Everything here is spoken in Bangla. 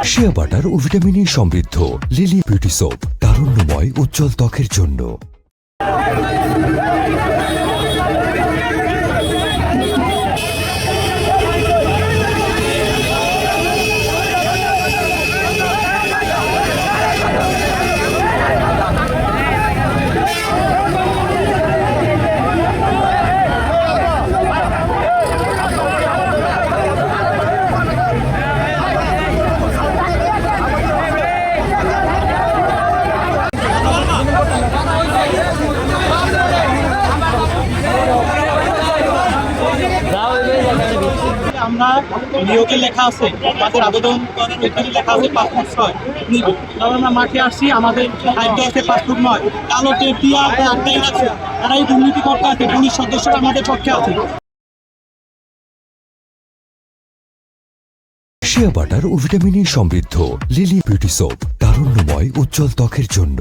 শিয়া বাটার ও ভিটামিনে সমৃদ্ধ লিলি বিউটি সোপ, তারুণ্যময় উজ্জ্বল ত্বকের জন্য। আমরা নিয়োগে লেখা আছে, আমাদের আবেদন করার ওইখানে লেখা আছে পাসপোর্ট 6 নিব। তারপর আমরা মাঠে আসছি, আমাদের খাদ্য আছে পাসপোর্ট 9, কালো টেপ দিয়া আটকাই রাখছে। তারা এই দুর্নীতি করতে আছে, পুলিশ সদস্যরা আমাদের পক্ষে আছে। শিয়া বাটার ও ভিটামিনে সমৃদ্ধ লিলি বিউটি সোপ, তারুণ্যময় উজ্জ্বল ত্বকের জন্য।